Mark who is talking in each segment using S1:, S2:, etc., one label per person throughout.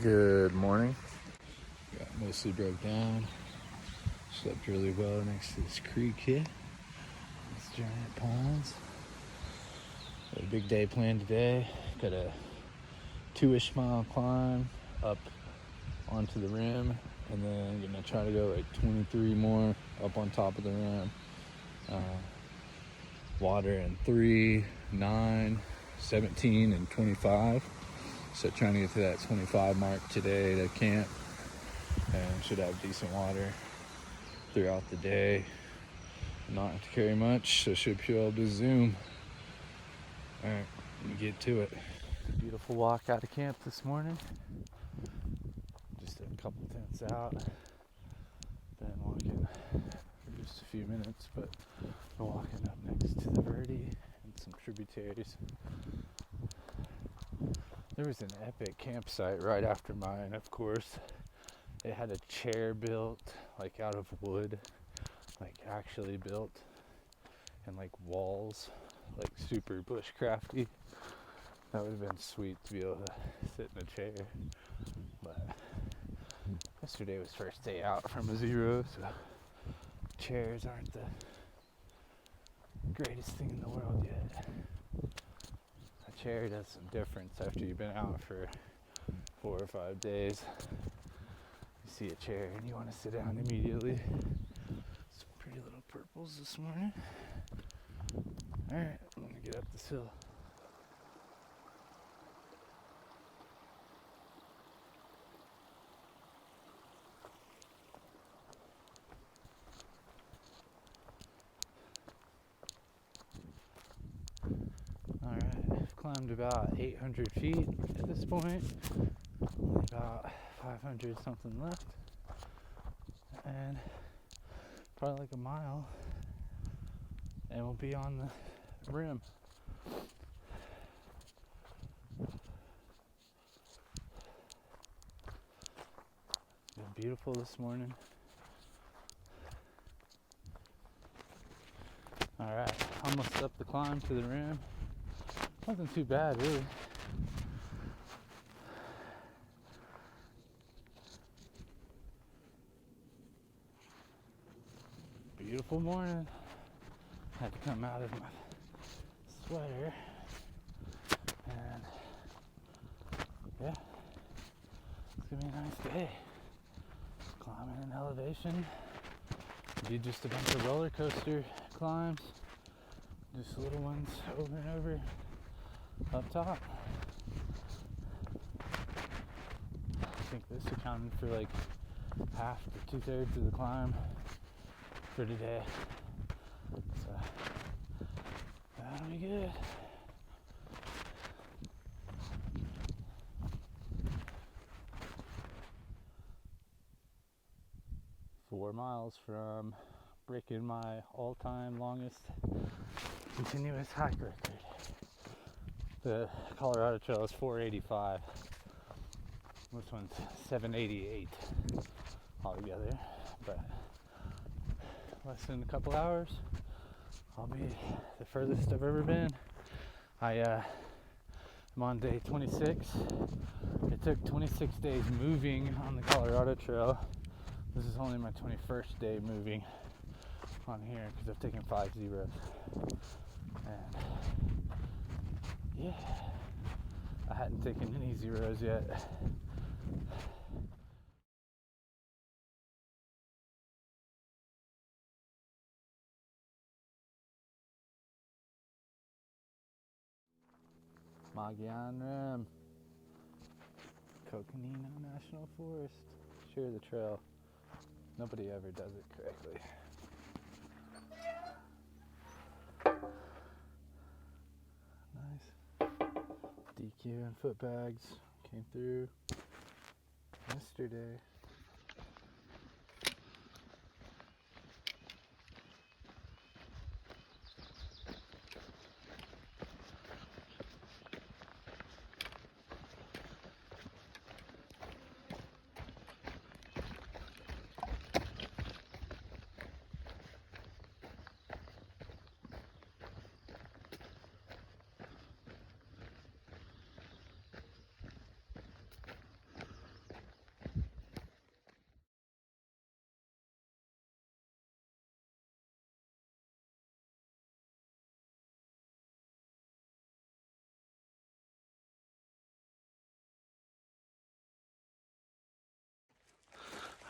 S1: Good morning. Got mostly broke down. Slept really well next to this creek here. These giant ponds. Got a big day planned today. Got a 2-ish mile climb up onto the rim, and then I'm gonna try to go like 23 more up on top of the rim. Water in 3, 9, 17, and 25. So trying to get to that 25 mark today to camp, and should have decent water throughout the day. Not have to carry much, so should be able to zoom. Alright, let me get to it. Beautiful walk out of camp this morning. Just a couple tents out. Been walking for just a few minutes, but we're walking up next to the Verde and some tributaries. There was an epic campsite right after mine, of course. It had a chair built, like out of wood, like actually built, and like walls, like super bushcrafty. That would have been sweet to be able to sit in a chair. But yesterday was first day out from a zero, so chairs aren't the greatest thing in the world yet. A chair does some difference after you've been out for 4 or 5 days. You see a chair and you want to sit down immediately. Some pretty little purples this morning. Alright, I'm gonna get up this hill. Alright, I've climbed about 800 feet at this point. Only about 500 something left. And probably like a mile. And we'll be on the rim. Been beautiful this morning. Alright, almost up the climb to the rim. Wasn't too bad, really. Beautiful morning. Had to come out of my sweater. And yeah, it's gonna be a nice day. Climbing in elevation. Did just a bunch of roller coaster climbs. Just little ones over and over up top. I think this accounted for like half to 2/3 of the climb for today. So that'll be good. Four miles from breaking my all-time longest continuous hike record. The Colorado Trail is 485. This one's 788 altogether, but less than a couple hours, I'll be the furthest I've ever been. I'm on day 26. It took 26 days moving on the Colorado Trail. This is only my 21st day moving on here because I've taken 5 zeros. And yeah, I hadn't taken any zeros yet. Mogollon Rim, Coconino National Forest. Share the trail. Nobody ever does it correctly. Nice. DQ and foot bags came through yesterday.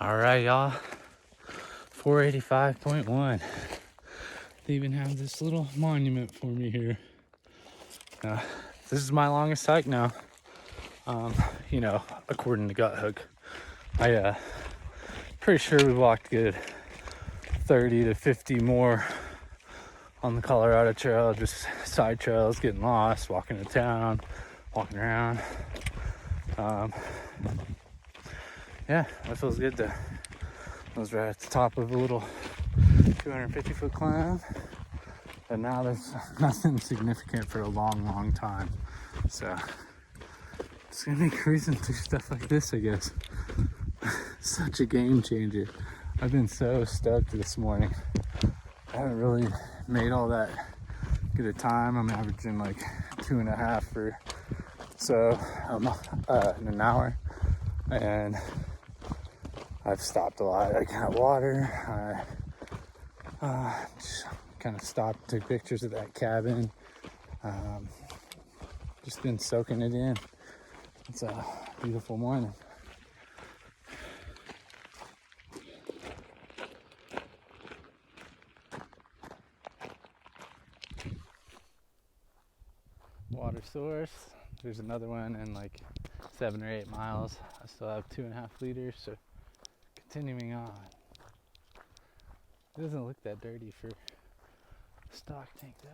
S1: All right, y'all. 485.1. They even have this little monument for me here. This is my longest hike now. You know, according to Gut Hook. I pretty sure we walked good 30 to 50 more on the Colorado Trail, just side trails, getting lost, walking to town, walking around. Yeah, that feels good though. I was right at the top of a little 250-foot climb, and now there's nothing significant for a long time. So it's gonna be cruising through stuff like this, I guess. Such a game changer. I've been so stoked this morning. I haven't really made all that good a time. I'm averaging like 2.5 for so in an hour, and I've stopped a lot. I got water. I just kind of stopped, took pictures of that cabin. Just been soaking it in. It's a beautiful morning. Water source. There's another one in like 7 or 8 miles. I still have 2.5 liters, so continuing on. It doesn't look that dirty for a stock tank though.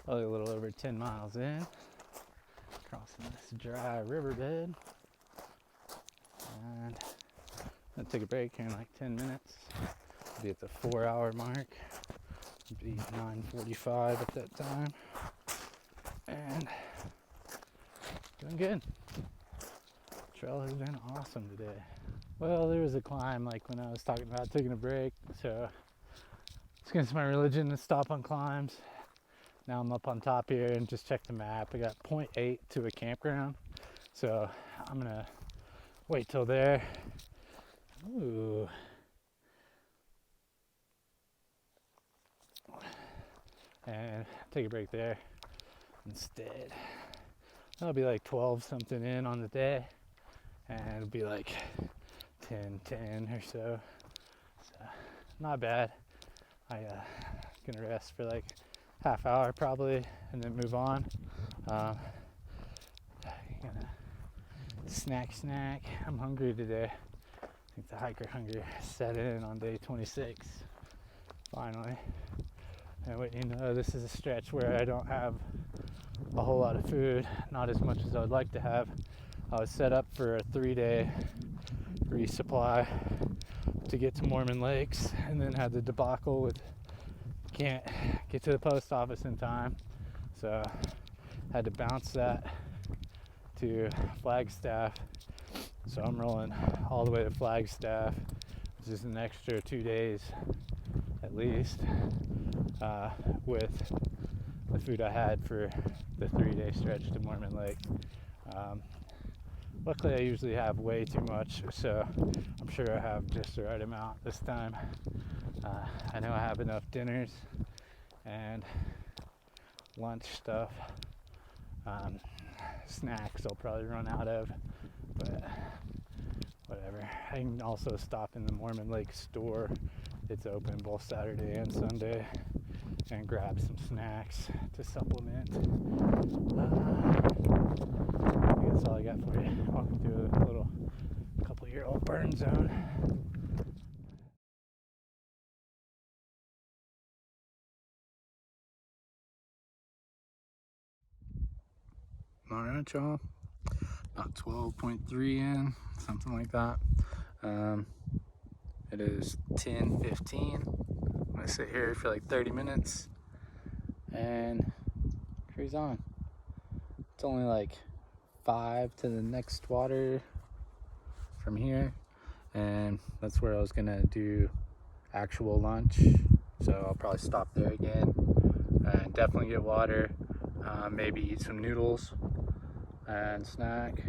S1: Probably a little over 10 miles in. Crossing this dry riverbed. And I'm gonna take a break here in like 10 minutes. I'll be at the 4-hour mark. It'll be 9:45 at that time. And doing good. Trail has been awesome today. Well, there was a climb like when I was talking about taking a break, so it's against my religion to stop on climbs. Now I'm up on top here and just check the map. I got 0.8 to a campground, so I'm gonna wait till there. Ooh. And take a break there instead. That'll be like 12 something in on the day, and it'll be like 10 or so. So not bad. I gonna rest for like half hour probably, and then move on. Gonna snack. I'm hungry today. I think the hiker hunger set in on day 26. Finally. And what you know, this is a stretch where I don't have a whole lot of food, not as much as I would like to have. I was set up for a 3-day resupply to get to Mormon Lakes, and then had the debacle with can't get to the post office in time, so had to bounce that to Flagstaff. So I'm rolling all the way to Flagstaff, which is an extra 2 days at least, with the food I had for the 3-day stretch to Mormon Lake. Luckily I usually have way too much, so I'm sure I have just the right amount this time. I know I have enough dinners and lunch stuff. Snacks I'll probably run out of, but whatever. I can also stop in the Mormon Lake store. It's open both Saturday and Sunday, and grab some snacks to supplement. I think that's all I got for you. Walking through a little couple-year-old burn zone. Alright, y'all. About 12.3 in, something like that. It is 10:15. I'm gonna sit here for like 30 minutes and cruise on. It's only like 5 to the next water from here, and that's where I was gonna do actual lunch. So I'll probably stop there again and definitely get water, maybe eat some noodles and snack,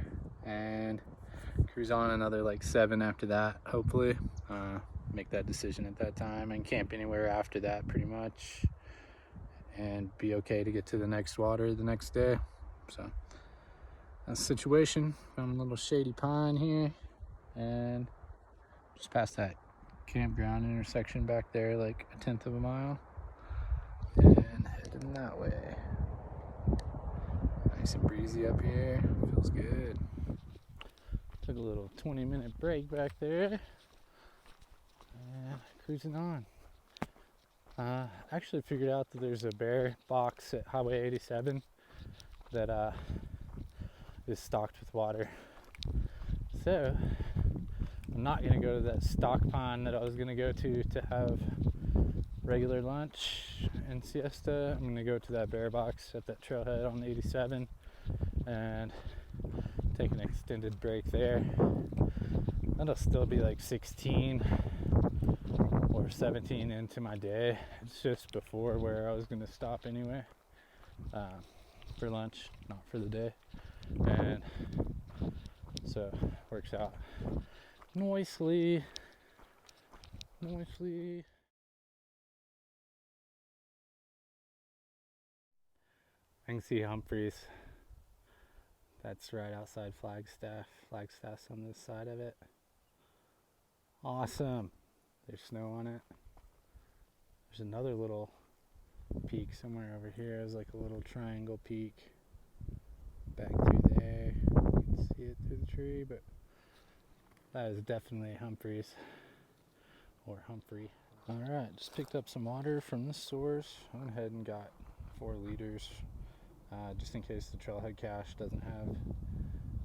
S1: and cruise on another like 7 after that, hopefully. Make that decision at that time and camp anywhere after that pretty much, and be okay to get to the next water the next day. So that's the situation. Found a little shady pine here and Just past that campground intersection back there, like a 1/10 of a mile, and heading that way. Nice and breezy up here, feels good. Took a little 20-minute break back there, and cruising on. Actually figured out that there's a bear box at Highway 87 that is stocked with water. So I'm not gonna go to that stock pond that I was gonna go to have regular lunch and siesta. I'm gonna go to that bear box at that trailhead on 87 and take an extended break there. That'll still be like 16 or 17 into my day. It's just before where I was gonna stop anyway, for lunch, not for the day, and so works out nicely. I can see Humphreys. That's right outside Flagstaff. Flagstaff's on this side of it. Awesome. There's snow on it. There's another little peak somewhere over here. There's like a little triangle peak back through there. You can see it through the tree, but that is definitely Humphreys or Humphrey. Alright, just picked up some water from the source. I went ahead and got 4 liters just in case the trailhead cache doesn't have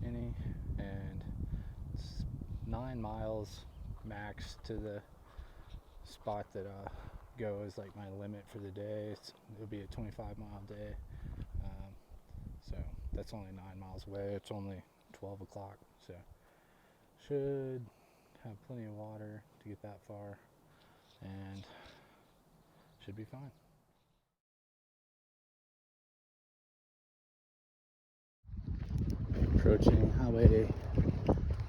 S1: any, and it's 9 miles max to the spot that go is like my limit for the day. It'll be a 25-mile day, so that's only 9 miles away. It's only 12 o'clock, so should have plenty of water to get that far and should be fine. Approaching Highway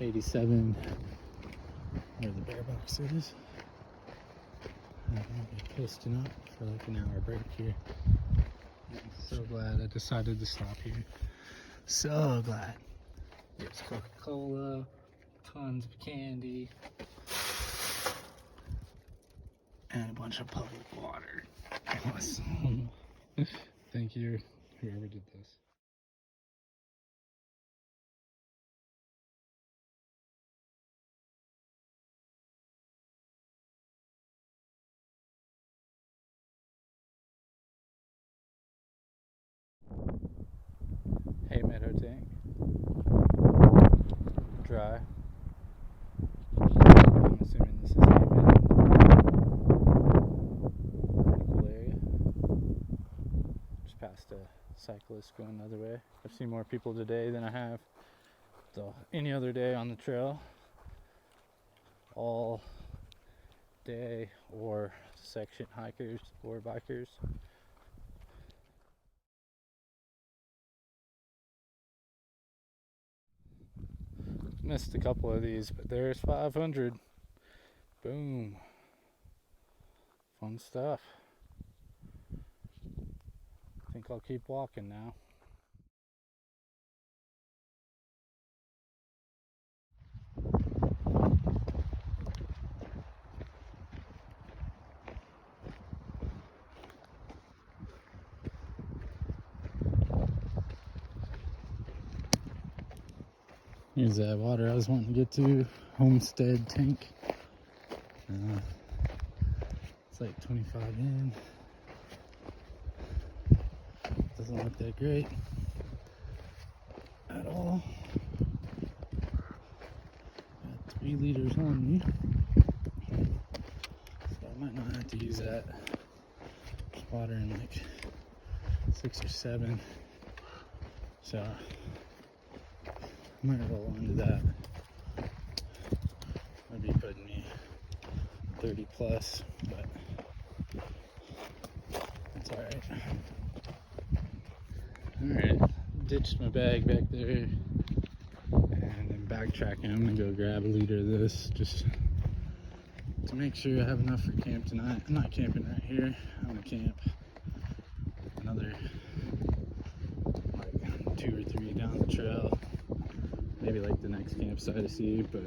S1: 87 where the bear box is. I'm gonna be posting up for like an hour break here. I'm so glad I decided to stop here. So glad. There's Coca-Cola, tons of candy, and a bunch of public water. Awesome. Thank you, whoever did this. Hay meadow tank. Dry. I'm assuming this is hay meadow. Pretty cool area. Just past a cyclist going the other way. I've seen more people today than I have any other day on the trail. All day or section hikers or bikers. Missed a couple of these, but there's 500. Boom. Fun stuff. I think I'll keep walking now. Here's that water I was wanting to get to, Homestead tank. It's like 25 in. Doesn't look that great at all. Got 3 liters on me, so I might not have to use that water in like 6 or 7. So I might roll onto that. I'd be putting me 30 plus, but that's alright. Alright, ditched my bag back there, and then backtracking. I'm gonna go grab a liter of this just to make sure I have enough for camp tonight. I'm not camping right here. I'm gonna camp another like 2 or 3 down the trail. Maybe like the next campsite I see, but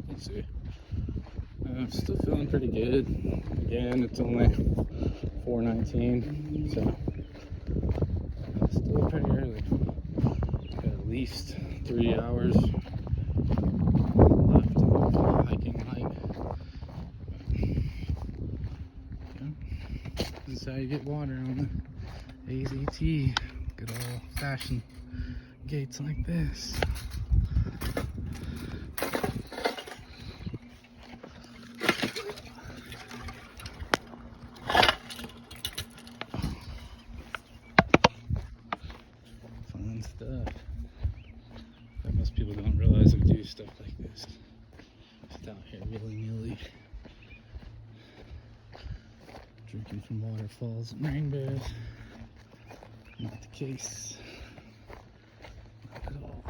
S1: let's see. Still feeling pretty good. Again, it's only 4:19, so still pretty early. Got at least 3 hours left of hiking hike. Yeah. This is how you get water on the AZT. Good old-fashioned gates like this. Fun stuff. But most people don't realize we do stuff like this. Just out here willy-nilly. Drinking from waterfalls and rainbows. Not the case. Not at all.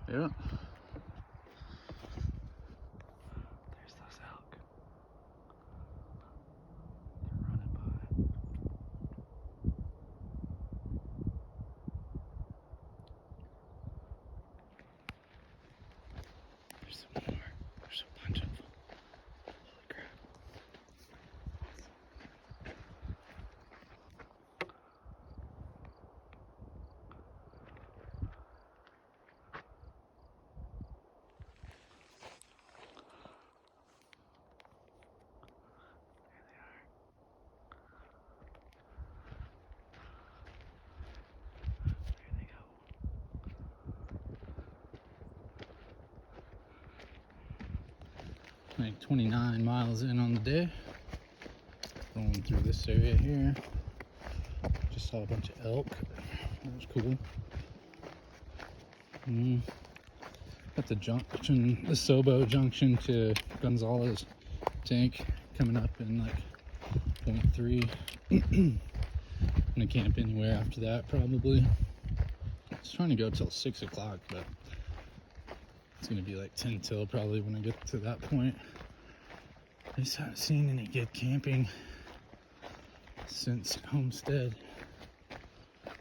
S1: Yeah. There's those elk. They're running by. There's some more. There's a bunch of them. Holy crap. There they go. Like 29 miles in on the day. Going through this area here. Just saw a bunch of elk. That was cool. At the junction, the Sobo junction to Gonzales tank coming up in like 0.3. Gonna camp anywhere after that probably. I was trying to go till 6 o'clock, but it's gonna be like 10 till probably when I get to that point. I just haven't seen any good camping since Homestead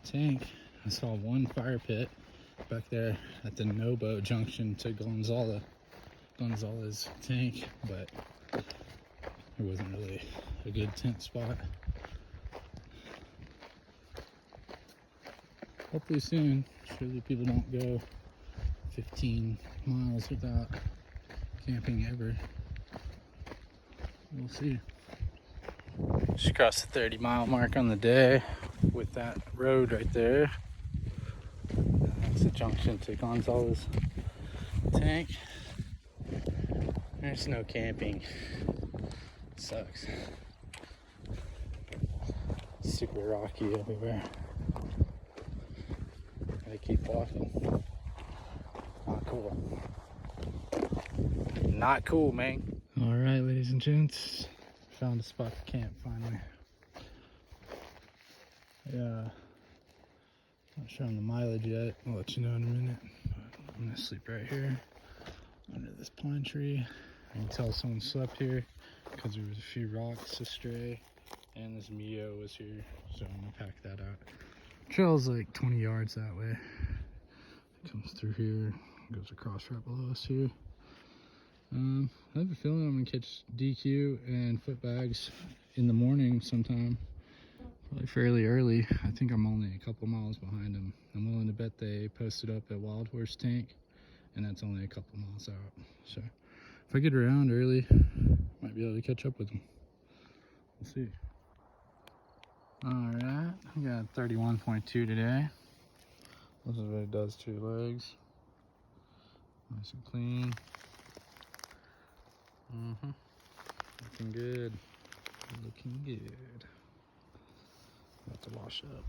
S1: tank. I saw one fire pit back there at the Nobo junction to Gonzales tank, but it wasn't really a good tent spot. Hopefully soon. Surely people don't go 15 miles without camping ever. We'll see. Just crossed the 30-mile mark on the day with that road right there. That's the junction to Gonzales tank. There's no camping. Sucks. Super rocky everywhere. Gotta keep walking. Not cool. Not cool, man. Alright, ladies and gents. Found a spot to camp finally. Yeah. Not sure on the mileage yet. I'll let you know in a minute. But I'm gonna sleep right here under this pine tree. I can tell someone slept here because there was a few rocks astray and this Mio was here, so I'm gonna pack that out. Trail's like 20 yards that way. It comes through here, goes across right below us here. I have a feeling I'm gonna catch DQ and foot bags in the morning sometime. Probably fairly early. I think I'm only a couple miles behind them. I'm willing to bet they posted up at Wild Horse Tank, and that's only a couple miles out. So if I get around early, might be able to catch up with them. We'll see. Alright, we got 31.2 today. This is what it does to your legs. Nice and clean. Looking good. Looking good. About to wash up.